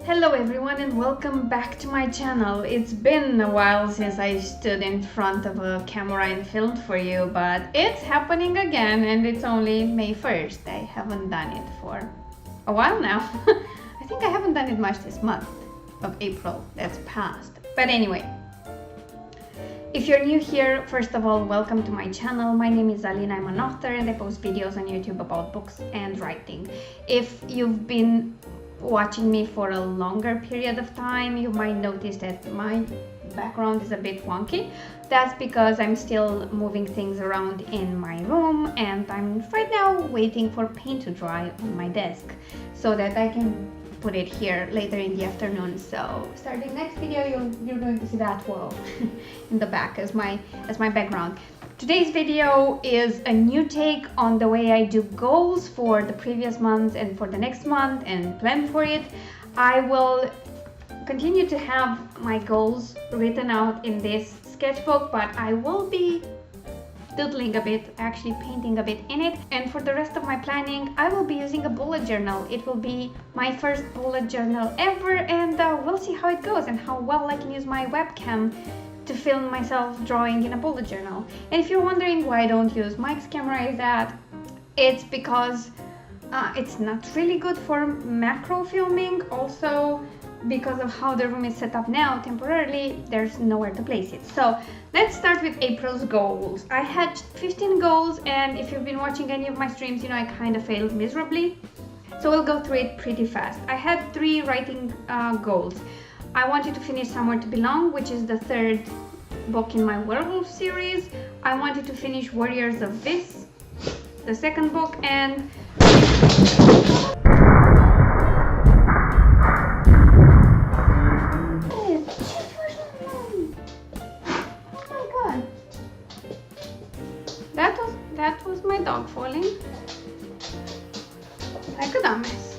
Hello everyone and welcome back to my channel. It's been a while since I stood in front of a camera and filmed for you, but it's happening again and it's only May 1st. I haven't done it for a while now. I think I haven't done it much this month of April that's passed. But anyway, if you're new here, first of all, welcome to my channel. My name is Alina, I'm an author and I post videos on YouTube about books and writing. If you've been watching me for a longer period of time, you might notice that my background is a bit wonky. That's because I'm still moving things around in my room and I'm right now waiting for paint to dry on my desk so that I can put it here later in the afternoon. So starting next video you're going to see that wall in the back as my background. Today's video is a new take on the way I do goals for the previous month and for the next month and plan for it. I will continue to have my goals written out in this sketchbook, but I will be doodling a bit, actually painting a bit in it. And for the rest of my planning, I will be using a bullet journal. It will be my first bullet journal ever, and we'll see how it goes and how well I can use my webcam to film myself drawing in a bullet journal. And if you're wondering why I don't use Mike's camera, is that it's because it's not really good for macro filming. Also, because of how the room is set up now, temporarily, there's nowhere to place it. So let's start with April's goals. I had 15 goals, and if you've been watching any of my streams, you know I kind of failed miserably. So we'll go through it pretty fast. I had 3 writing goals. I wanted to finish Somewhere to Belong, which is the third book in my werewolf series. I wanted to finish Warriors of This, the second book, and that was my dog falling like a dumbass.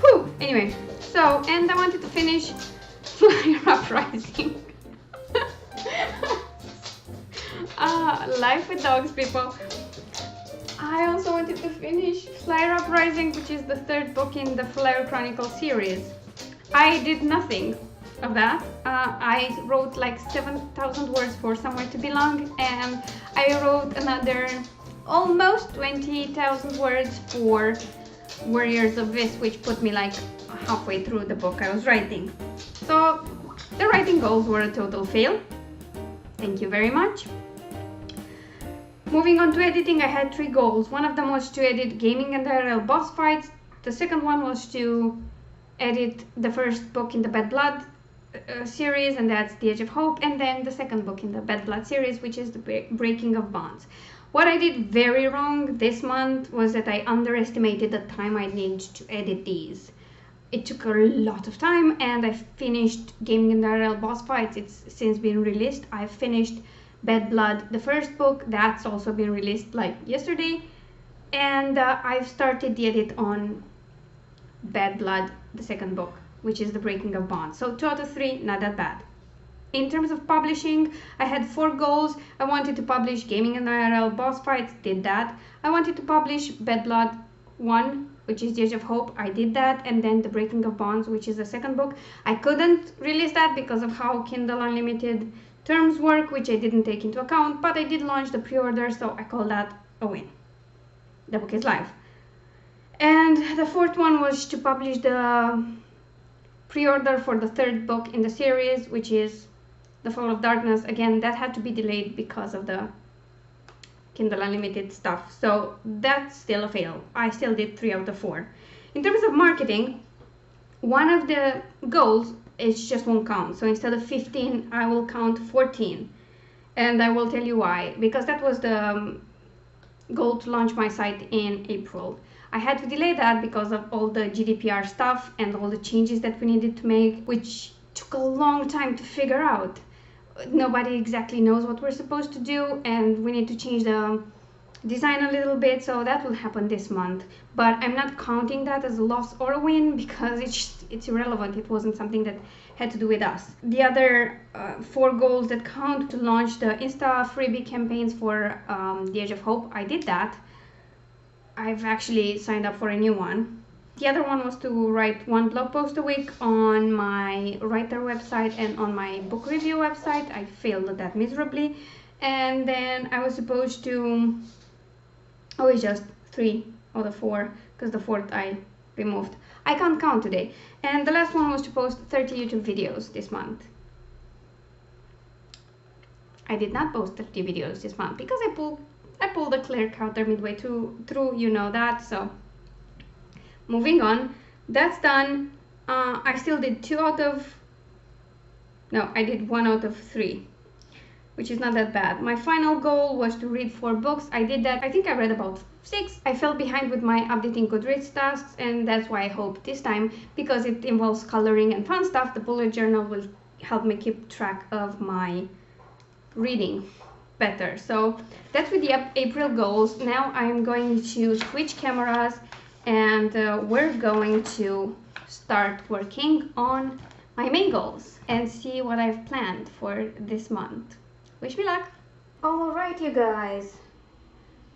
Whew. Anyway, so, and I wanted to finish Flyer Uprising. Life with dogs, people. I also wanted to finish Flyer Uprising, which is the third book in the Flyer Chronicle series. I did nothing of that. I wrote like 7,000 words for Somewhere to Belong, and I wrote another almost 20,000 words for Warriors of This, which put me like halfway through the book I was writing. So the writing goals were a total fail. Thank you very much. Moving on to editing, I had 3 goals. One of them was to edit Gaming and IRL boss fights. The second one was to edit the first book in the Bad Blood series, and that's The Edge of Hope, and then the second book in the Bad Blood series, which is the Breaking of Bonds. What I did very wrong this month was that I underestimated the time I need to edit these. It took a lot of time, and I finished Gaming and IRL boss fights. It's since been released. I finished Bad Blood, the first book, that's also been released like yesterday, and I've started the edit on Bad Blood, the second book, which is the Breaking of Bonds. So 2 out of 3, not that bad. In terms of publishing, I had 4 goals. I wanted to publish Gaming and IRL boss fights, did that. I wanted to publish Bad Blood 1, which is The Edge of Hope, I did that, and then the Breaking of Bonds, which is the second book. I couldn't release that because of how Kindle Unlimited terms work, which I didn't take into account, but I did launch the pre-order, so I call that a win. The book is live. And the fourth one was to publish the pre-order for the third book in the series, which is The Fall of Darkness. Again, that had to be delayed because of the Kindle Unlimited stuff, so that's still a fail. I still did 3 out of 4. In terms of marketing, one of the goals is just won't count. So instead of 15, I will count 14. And I will tell you why. Because that was the goal to launch my site in April. I had to delay that because of all the GDPR stuff and all the changes that we needed to make, which took a long time to figure out. Nobody exactly knows what we're supposed to do, and we need to change the design a little bit, so that will happen this month. But I'm not counting that as a loss or a win because it's irrelevant. It wasn't something that had to do with us. The other 4 goals that count: to launch the Insta freebie campaigns for The Edge of Hope. I did that. I've actually signed up for a new one. The other one was to write one blog post a week on my writer website and on my book review website. I failed at that miserably. And then I was supposed to, oh, it's just 3 out of 4, because the fourth I removed. I can't count today. And the last one was to post 30 YouTube videos this month. I did not post 30 videos this month because I pulled a clear counter midway through, you know that. So moving on, that's done. I still did 1 out of 3, which is not that bad. My final goal was to read 4 books. I did that. I think I read about 6. I fell behind with my updating Goodreads tasks, and that's why I hope this time, because it involves coloring and fun stuff, the bullet journal will help me keep track of my reading better. So that's with the April goals. Now I'm going to switch cameras, and we're going to start working on my main goals and see what I've planned for this month. Wish me luck! Alright, you guys,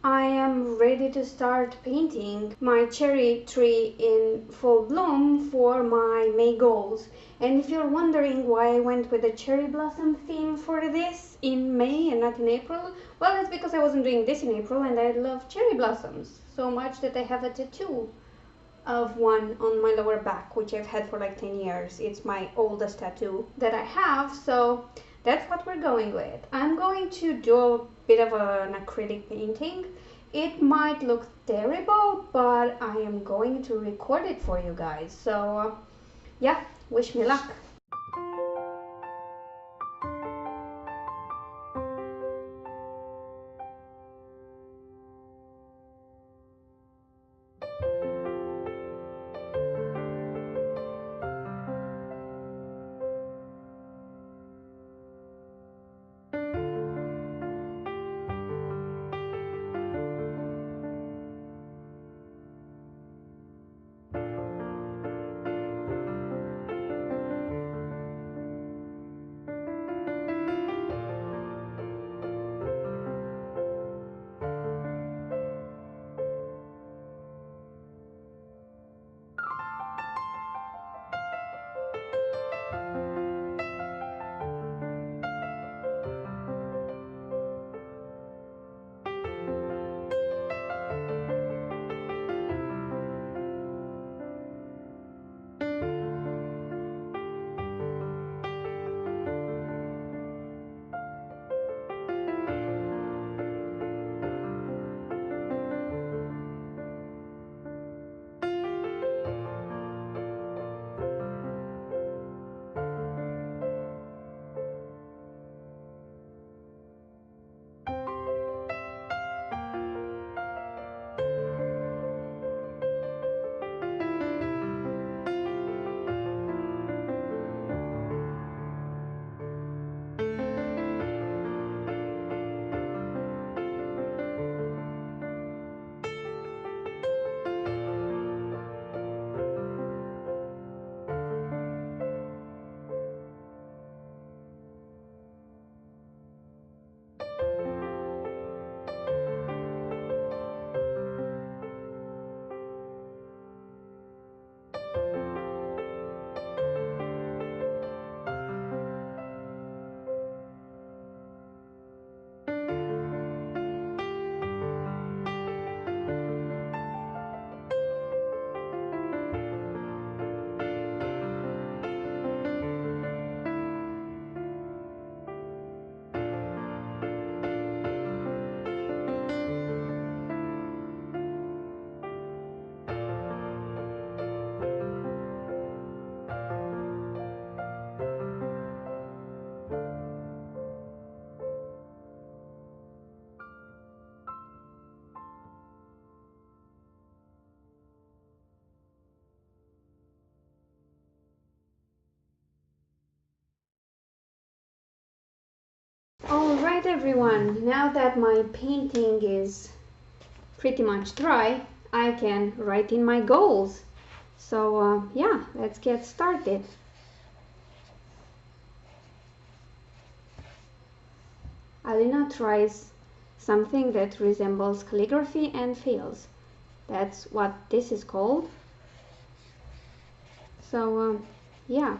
I am ready to start painting my cherry tree in full bloom for my May goals. And if you're wondering why I went with the cherry blossom theme for this in May and not in April, well, it's because I wasn't doing this in April and I love cherry blossoms so much that I have a tattoo of one on my lower back, which I've had for like 10 years. It's my oldest tattoo that I have, so that's what we're going with. I'm going to do a bit of an acrylic painting. It might look terrible, but I am going to record it for you guys. So yeah, wish me luck. Alright everyone, now that my painting is pretty much dry, I can write in my goals. So yeah, let's get started. Alina tries something that resembles calligraphy and fails. That's what this is called. So yeah.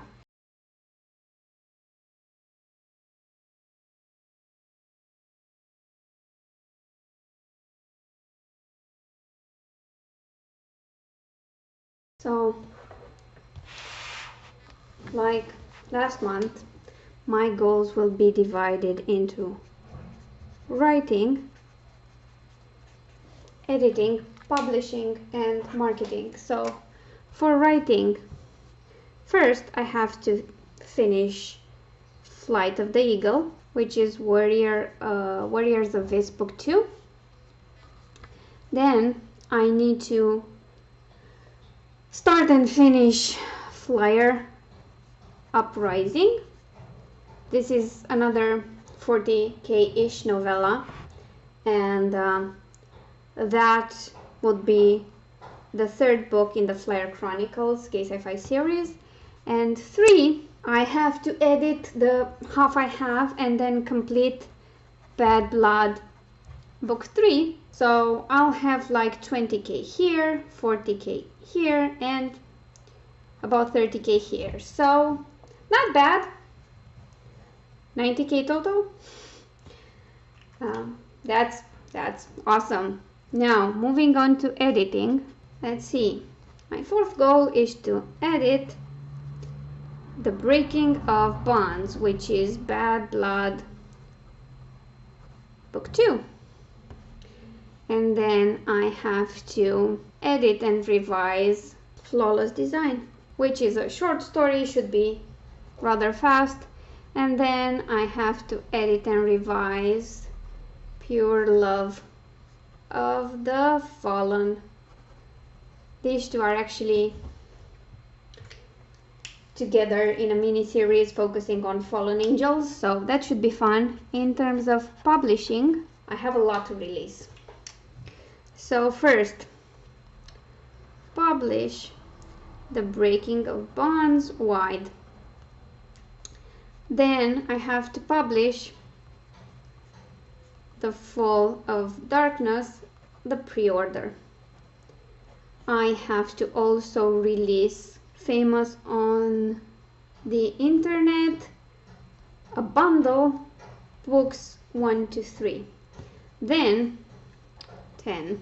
So like last month, my goals will be divided into writing, editing, publishing, and marketing. So for writing, first I have to finish Flight of the Eagle, which is Warriors of Vis Book 2. Then I need to start and finish Flyer Uprising. This is another 40k-ish novella, and that would be the third book in the Flyer Chronicles K-Sci-Fi series. And 3, I have to edit the half I have and then complete Bad Blood book 3. So I'll have like 20k here, 40k here, and about 30k here. So not bad. 90k total. That's awesome. Now moving on to editing. Let's see. My 4th goal is to edit The Breaking of Bonds, which is Bad Blood book 2. And then I have to edit and revise Flawless Design, which is a short story, should be rather fast. And then I have to edit and revise Pure Love of the Fallen. These two are actually together in a mini-series focusing on fallen angels, so that should be fun. In terms of publishing, I have a lot to release. So first, publish The Breaking of Bonds wide. Then I have to publish The Fall of Darkness, the pre-order. I have to also release Famous on the Internet, a bundle, books 1 to 3. Then 10.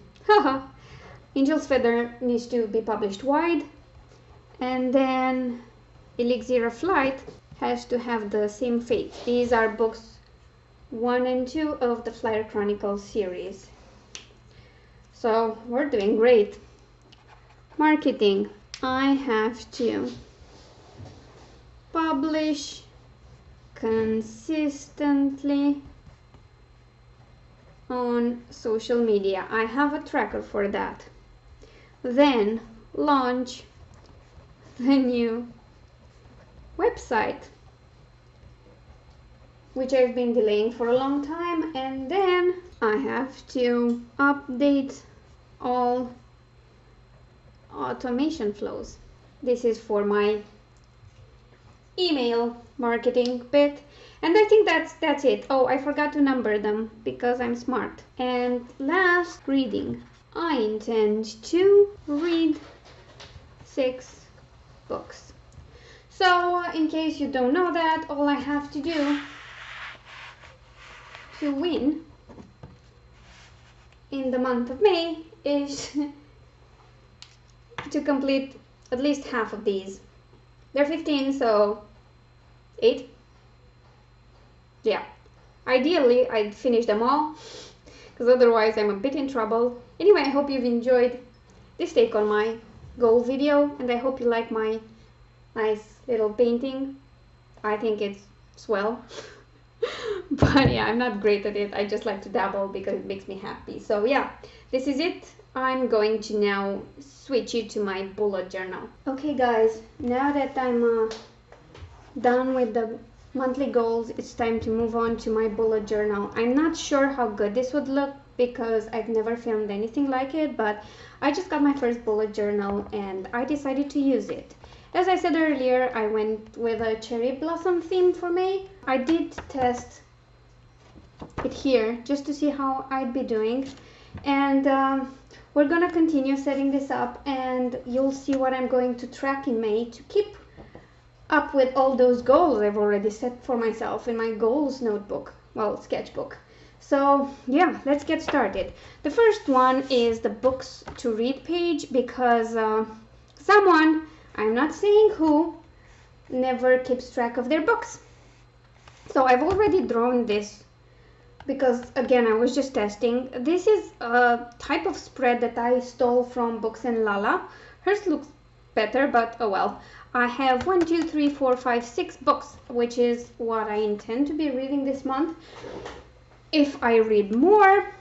Angel's Feather needs to be published wide, and then Elixir of Flight has to have the same fate. These are books 1 and 2 of the Flyer Chronicles series. So we're doing great. Marketing. I have to publish consistently on social media. I have a tracker for that. Then launch the new website, which I've been delaying for a long time, and then I have to update all automation flows. This is for my email marketing bit, and I think that's it. Oh, I forgot to number them because I'm smart. And last, reading. I intend to read 6 books. So in case you don't know that, all I have to do to win in the month of May is to complete at least half of these. They're 15, so 8. Yeah. Ideally, I'd finish them all, because otherwise I'm a bit in trouble. Anyway, I hope you've enjoyed this take on my goal video, and I hope you like my nice little painting. I think it's swell. But yeah, I'm not great at it. I just like to dabble because it makes me happy. So yeah, this is it. I'm going to now switch it to my bullet journal. Okay guys, now that I'm done with the monthly goals, it's time to move on to my bullet journal. I'm not sure how good this would look because I've never filmed anything like it, but I just got my first bullet journal and I decided to use it. As I said earlier, I went with a cherry blossom theme for May. I did test it here just to see how I'd be doing, and we're gonna continue setting this up, and you'll see what I'm going to track in May to keep up with all those goals I've already set for myself in my goals notebook, well, sketchbook. So yeah, let's get started. The first one is the books to read page, because someone, I'm not saying who, never keeps track of their books. So I've already drawn this because, again, I was just testing. This is a type of spread that I stole from Books and Lala. Hers looks better, but oh well. I have 1, 2, 3, 4, 5, 6 books, which is what I intend to be reading this month. If I read more,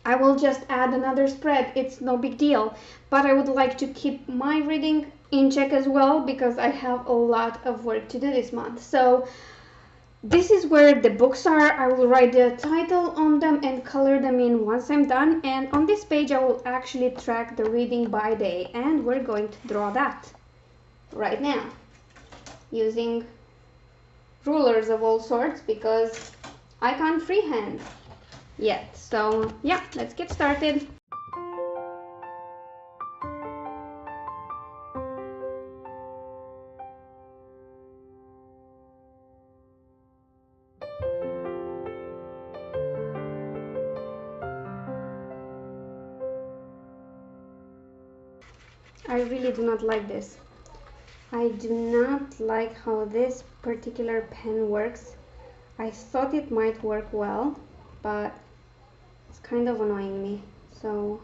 I will just add another spread. It's no big deal, but I would like to keep my reading in check as well, because I have a lot of work to do this month. So this is where the books are. I will write the title on them and color them in once I'm done. And on this page, I will actually track the reading by day. And we're going to draw that right now using rulers of all sorts, because I can't freehand yet. So yeah, let's get started. I really do not like this. I do not like how this particular pen works. I thought it might work well, but it's kind of annoying me. So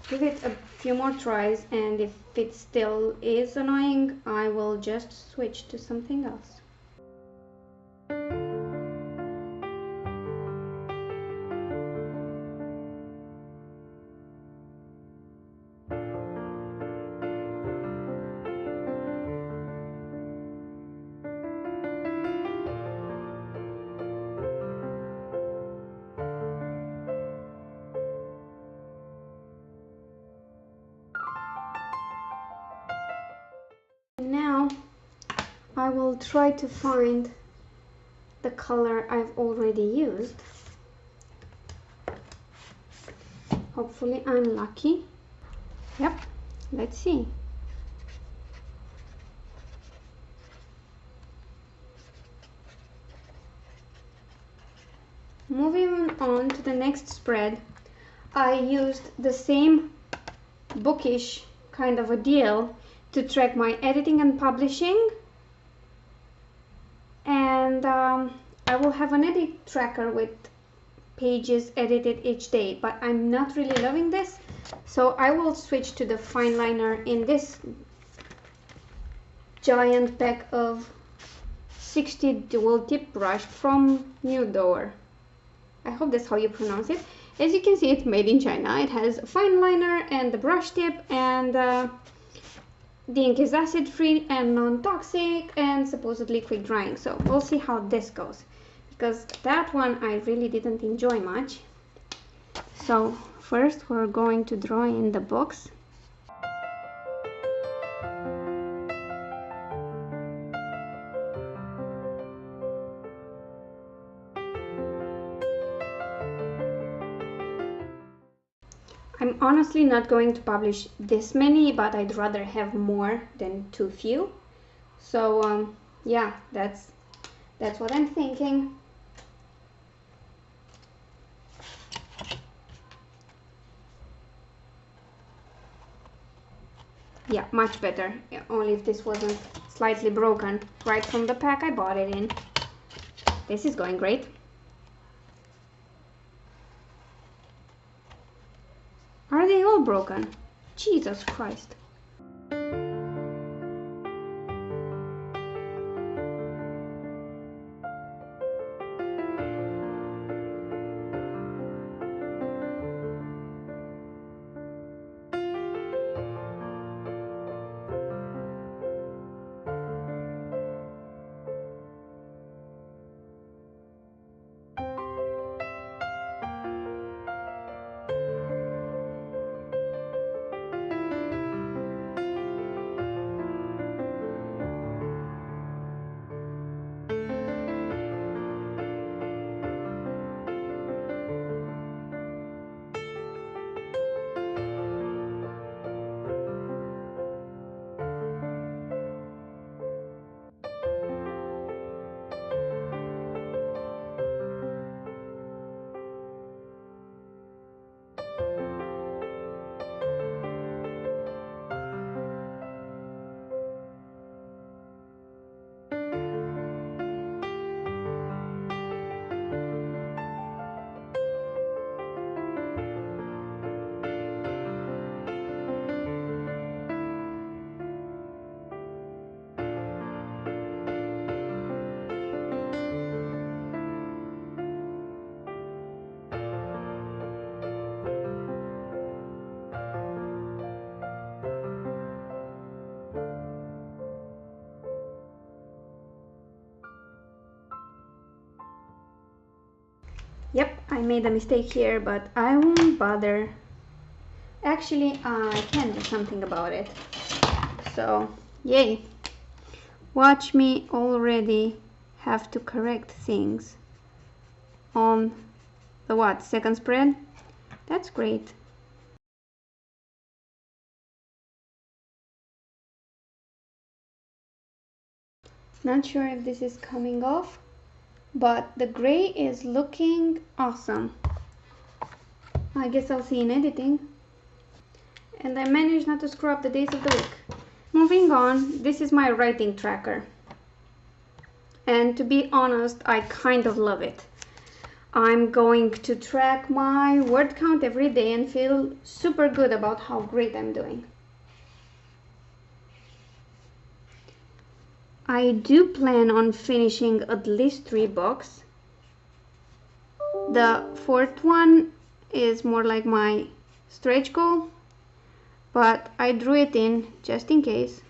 give it a few more tries, and if it still is annoying, I will just switch to something else. Now I will try to find the color I've already used. Hopefully I'm lucky. Yep, let's see. Moving on to the next spread, I used the same bookish kind of a deal to track my editing and publishing, and I will have an edit tracker with pages edited each day, but I'm not really loving this, so I will switch to the fine liner in this giant pack of 60 dual tip brush from New Door. I hope that's how you pronounce it. As you can see, it's made in China. It has a fine liner and the brush tip, and the ink is acid-free and non-toxic and supposedly quick drying. So we'll see how this goes, because that one I really didn't enjoy much. So first we're going to draw in the books. I'm honestly not going to publish this many, but I'd rather have more than too few. So yeah, that's what I'm thinking. Yeah, much better. Yeah, only if this wasn't slightly broken right from the pack I bought it in. This is going great. Are they all broken? Jesus Christ. Yep, I made a mistake here, but I won't bother. Actually, I can do something about it. So, yay. Watch me already have to correct things on the what? Second spread? That's great. Not sure if this is coming off, but the gray is looking awesome. I guess I'll see in editing. And I managed not to screw up the days of the week. Moving on, this is my writing tracker. And to be honest, I kind of love it. I'm going to track my word count every day and feel super good about how great I'm doing. I do plan on finishing at least 3 books. The 4th one is more like my stretch goal, but I drew it in just in case.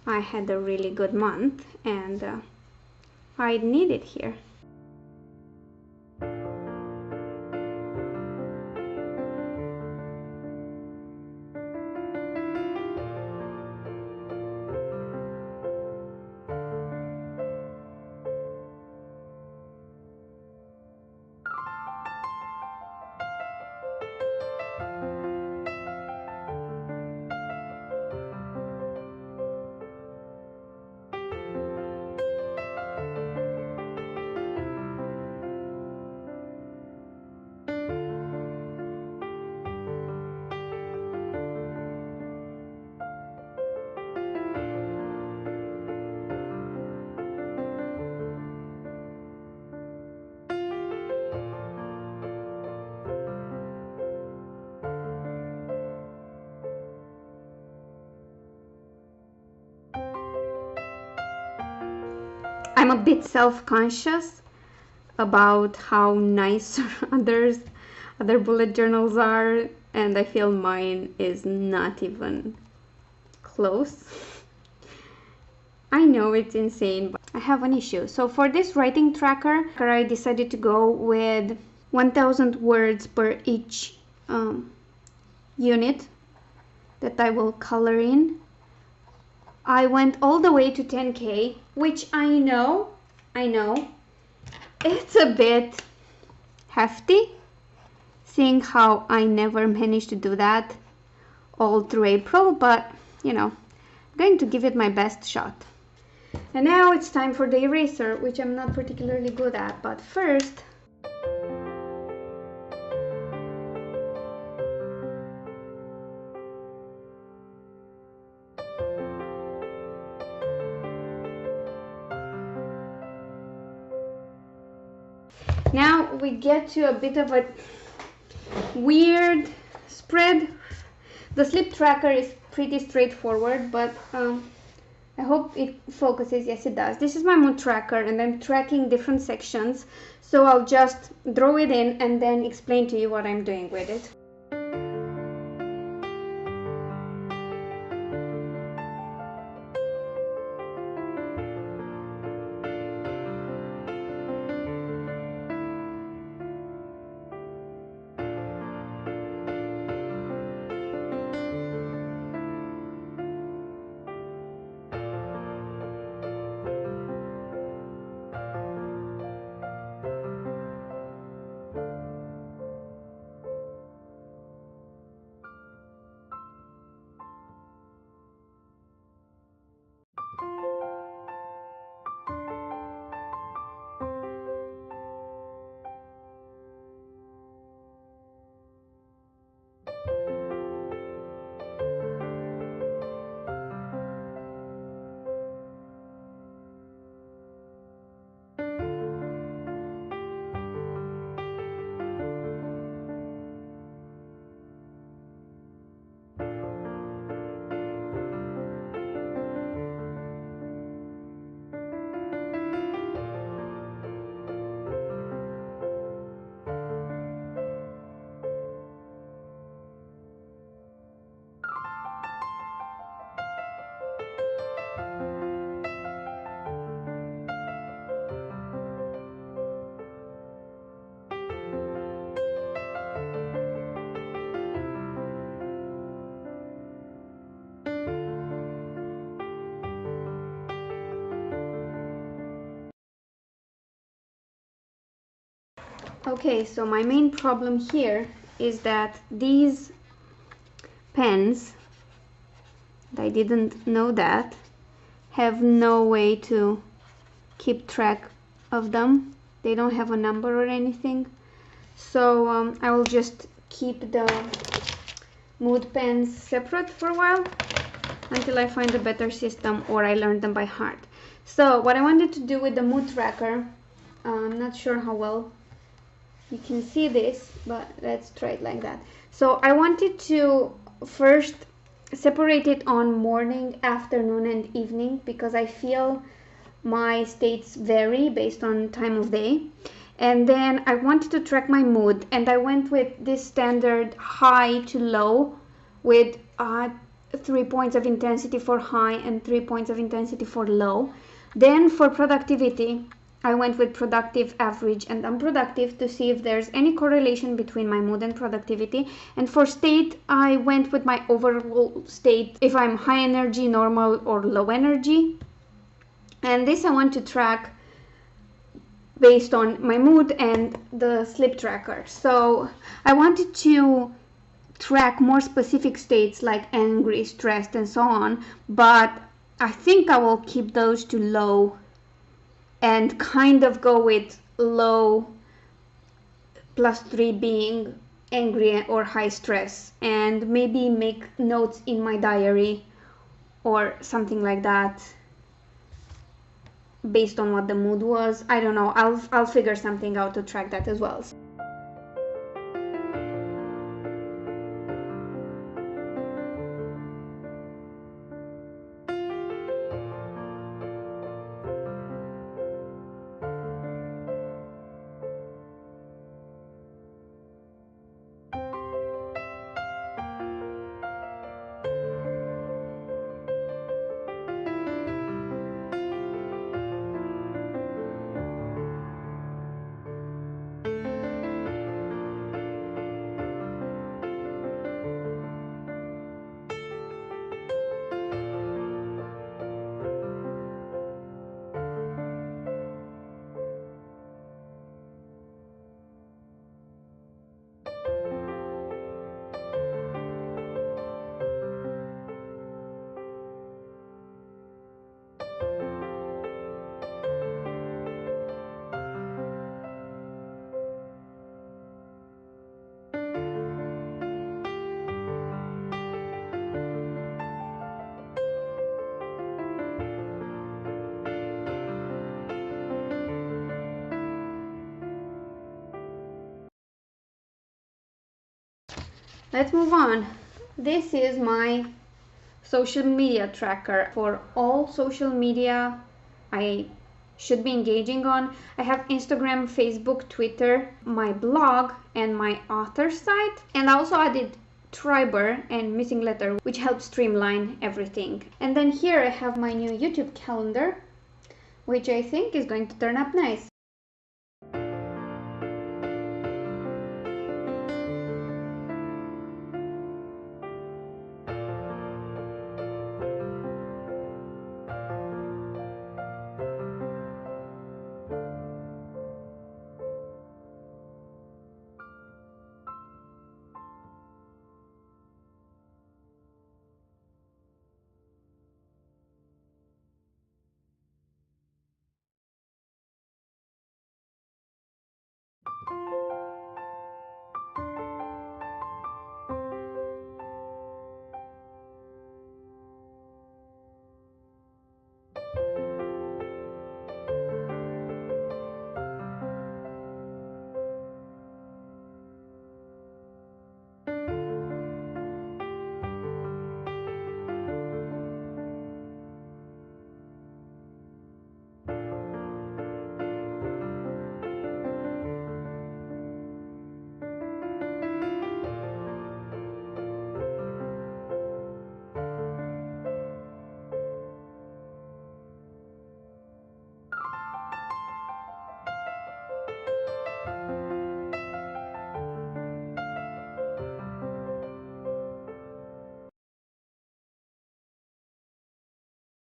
I had a really good month and I need it here. I'm a bit self-conscious about how nice other bullet journals are, and I feel mine is not even close. I know it's insane, but I have an issue. So for this writing tracker, I decided to go with 1000 words per each unit that I will color in. I went all the way to 10K, which I know, it's a bit hefty, seeing how I never managed to do that all through April, but you know, I'm going to give it my best shot. And now it's time for the eraser, which I'm not particularly good at, but first, now we get to a bit of a weird spread. The slip tracker is pretty straightforward, but I hope it focuses. Yes, it does. This is my mood tracker and I'm tracking different sections, so I'll just draw it in and then explain to you what I'm doing with it. Okay, so my main problem here is that these pens, I didn't know that, have no way to keep track of them. They don't have a number or anything. So I will just keep the mood pens separate for a while until I find a better system or I learn them by heart. So what I wanted to do with the mood tracker, I'm not sure how well you can see this, but let's try it like that. So I wanted to first separate it on morning, afternoon and evening, because I feel my states vary based on time of day. And then I wanted to track my mood, and I went with this standard high to low with 3 points of intensity for high and 3 points of intensity for low. Then for productivity, I went with productive, average and unproductive to see if there's any correlation between my mood and productivity. And for state, I went with my overall state, if I'm high energy, normal or low energy. And this I want to track based on my mood and the sleep tracker. So I wanted to track more specific states like angry, stressed and so on, but I think I will keep those to low and kind of go with low +3 being angry or high stress, and maybe make notes in my diary or something like that based on what the mood was. I don't know, I'll figure something out to track that as well. Let's move on. This is my social media tracker for all social media I should be engaging on. I have Instagram, Facebook, Twitter, my blog and my author site, and I also added Triber and Missing Letter, which helps streamline everything. And then here I have my new YouTube calendar, which I think is going to turn up nice.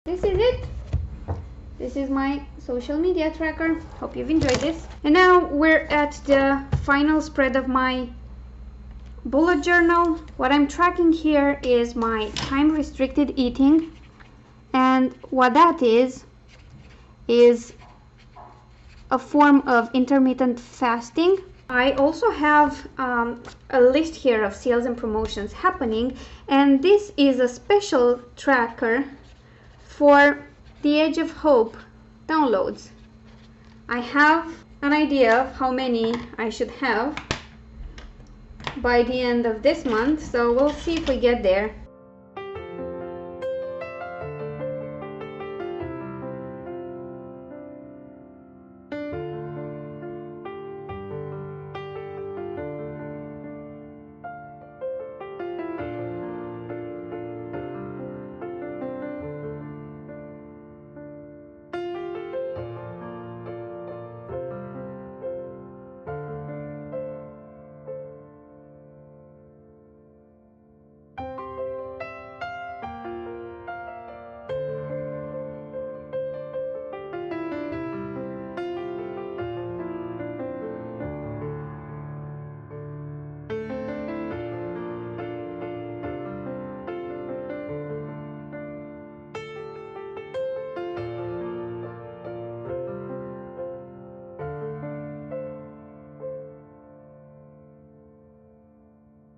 This is it. this is my social media tracker. Hope you've enjoyed this. And now we're at the final spread of my bullet journal. What I'm tracking here is my time restricted eating, and what that is a form of intermittent fasting. I also have a list here of sales and promotions happening, and this is a special tracker for the Age of Hope downloads. I have an idea of how many I should have by the end of this month, so we'll see if we get there.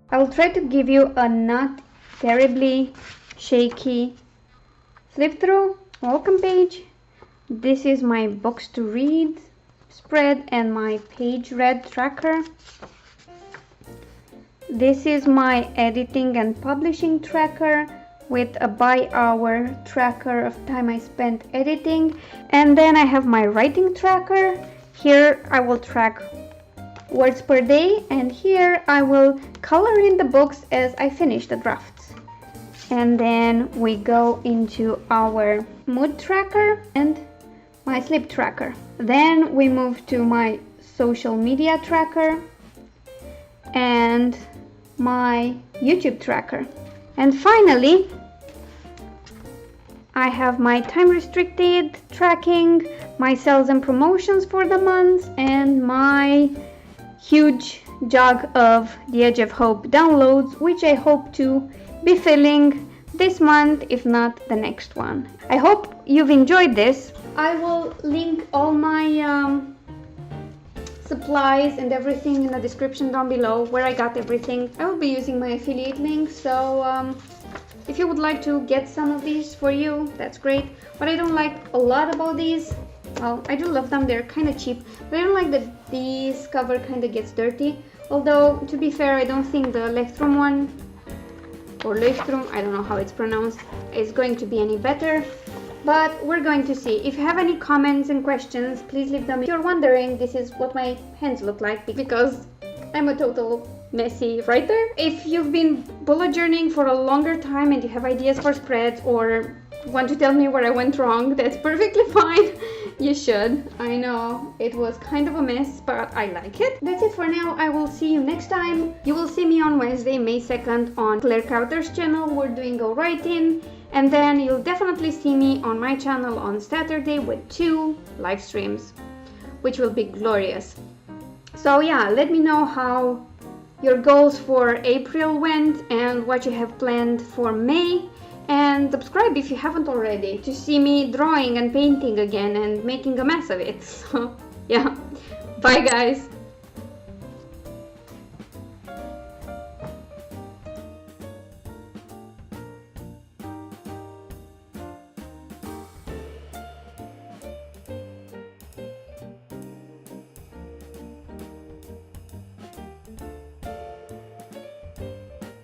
I will try to give you a not terribly shaky flip through welcome page. This is my books to read spread and my page read tracker. This is my editing and publishing tracker with a by hour tracker of time I spent editing. And then I have my writing tracker. Here I will track words per day, and here I will color in the books as I finish the drafts. And then we go into our mood tracker and my sleep tracker. Then we move to my social media tracker and my YouTube tracker. And finally, I have my time restricted tracking, my sales and promotions for the month, and my huge jug of the Age of Hope downloads, which I hope to be filling this month, if not the next one. I hope you've enjoyed this. I will link all my supplies and everything in the description down below where I got everything. I will be using my affiliate link, so if you would like to get some of these for you, that's great. What I don't like a lot about these, well, I do love them, they're kind of cheap, but I don't like that this cover kind of gets dirty. Although, to be fair, I don't think the Lectrum one, or Lectrum, I don't know how it's pronounced, is going to be any better. But we're going to see. If you have any comments and questions, please leave them. If you're wondering, this is what my hands look like because I'm a total messy writer. If you've been bullet journaling for a longer time and you have ideas for spreads or want to tell me where I went wrong, that's perfectly fine. You should. I know it was kind of a mess, but I like it. That's it for now. I will see you next time. You will see me on Wednesday, May 2nd on Claire Crowther's channel. We're doing a write-in. And then you'll definitely see me on my channel on Saturday with 2 live streams, which will be glorious. So yeah, let me know how your goals for April went and what you have planned for May. And subscribe if you haven't already to see me drawing and painting again and making a mess of it. So yeah, bye guys.